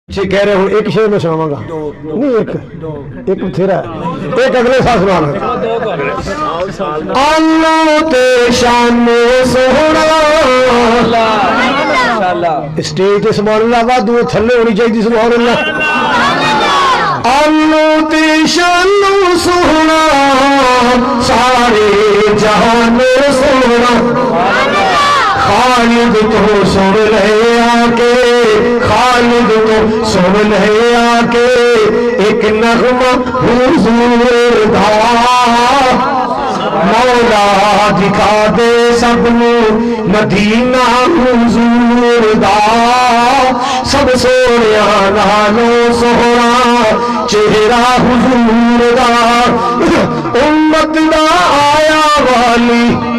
کہہ رہے ہوں ایک شعر میں سناواں گا نہیں ایک بتھیرا ہے ایک اگلے سال سنانا اللہ تے شان سونا اسٹیج تے سبحان اللہ وادو تھلے ہونی چاہیے سبحان اللہ اللہ تے شان سونا سارے جہان سونا خالد تو سن لے آکے خالد تو سن لے آکے ایک نغمہ حضور دا مولا دکھا دے سب نو مدینہ حضور دا سب سونیا نالو سونا چہرہ حضور دا امت دا آیا والی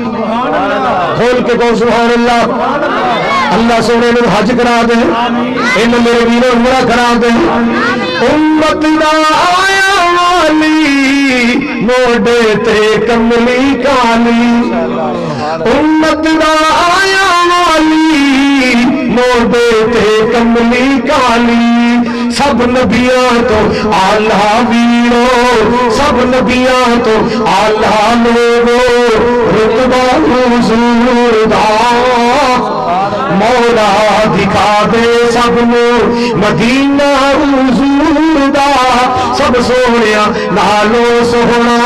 کھول کے کہو سبحان اللہ اللہ سونے نے حج کرا دے ان میرے ویروں عمرہ کرا دے امت دا آیا والی موڈے تے کملی کالی امت دا آیا والی موڈے تے کملی کالی سب نبیاں تو آلہ ویرو سب نبیاں تو آلہ لوگو رتبہ حضور دا مولا دکھا دے سب نو مدینہ حضور دا سب سونیا نالو سونا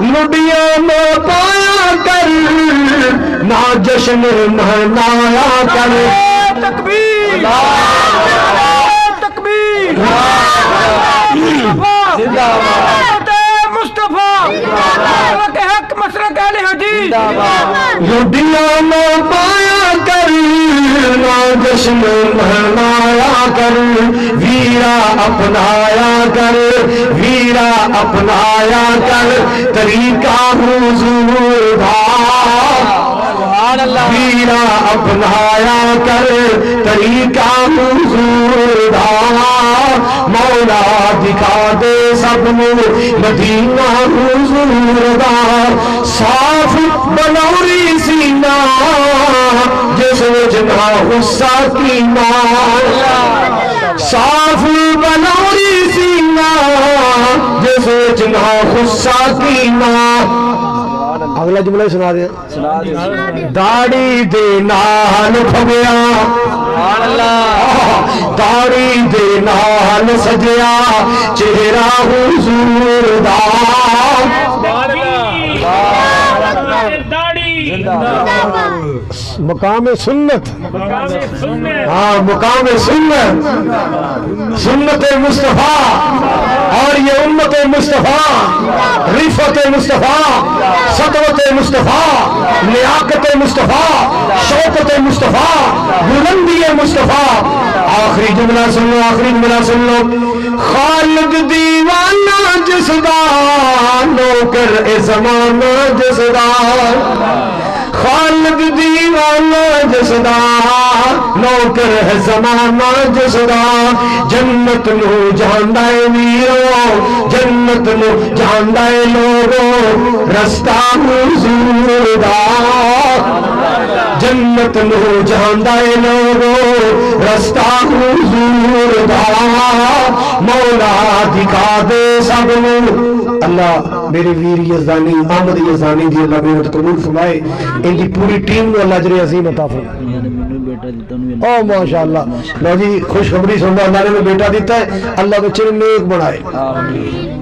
لڈیاں نہ پایا کر نہ جشن منایا کر تکبیر تکبیر زندہ باد مصطفیٰ حق مسلک اہل حدیث لڈیاں نہ پایا کر نہ جشن منایا کر ویرا اپنایا کر ویرا اپنایا کر طریقہ حضور دا ویرا اپنایا کر طریقہ حضور دا مولا دکھا دے سب نو مدینہ حضور دا صاف بنوری سینہ جس وچ نہ غصہ کینہ صاف بنوری سینہ جس وچ نہ غصہ کینہ اگلا جملہ سنا دیا داڑھی دے نال پھگیا داڑھی دے نال سجیا چہرہ حضور دا مقام سنت ہاں مقام سنت سنت مصطفیٰ اور یہ امت مصطفیٰ رفعت مصطفیٰ سطوت مصطفیٰ لیاقت مصطفیٰ شوقت مصطفیٰ بلندی مصطفیٰ آخری جملہ سن لو آخری جملہ سن لو خالد دیوانہ جس دا نوکر اے زمانہ جس دا خالد دیوانہ جس دا نوکر ہے زمانہ جس دا جنت نو جاندا ہے ویرو جنت نو جاندا ہے لوگو رستہ حضور دا جنت نو جاندا ہے لوگو رستہ حضور دا مولا دکھا دے سب نو اللہ میرے ویر یزدانی احمد یزدانی دی اللہ محنت قبول فرمائے ان کی پوری ٹیم کو اللہ اجر عظیم عطا فرمائے او ماشاءاللہ لو جی خوشخبری سننا اللہ نے بیٹا دیتا ہے اللہ بچے نے نیک بنائے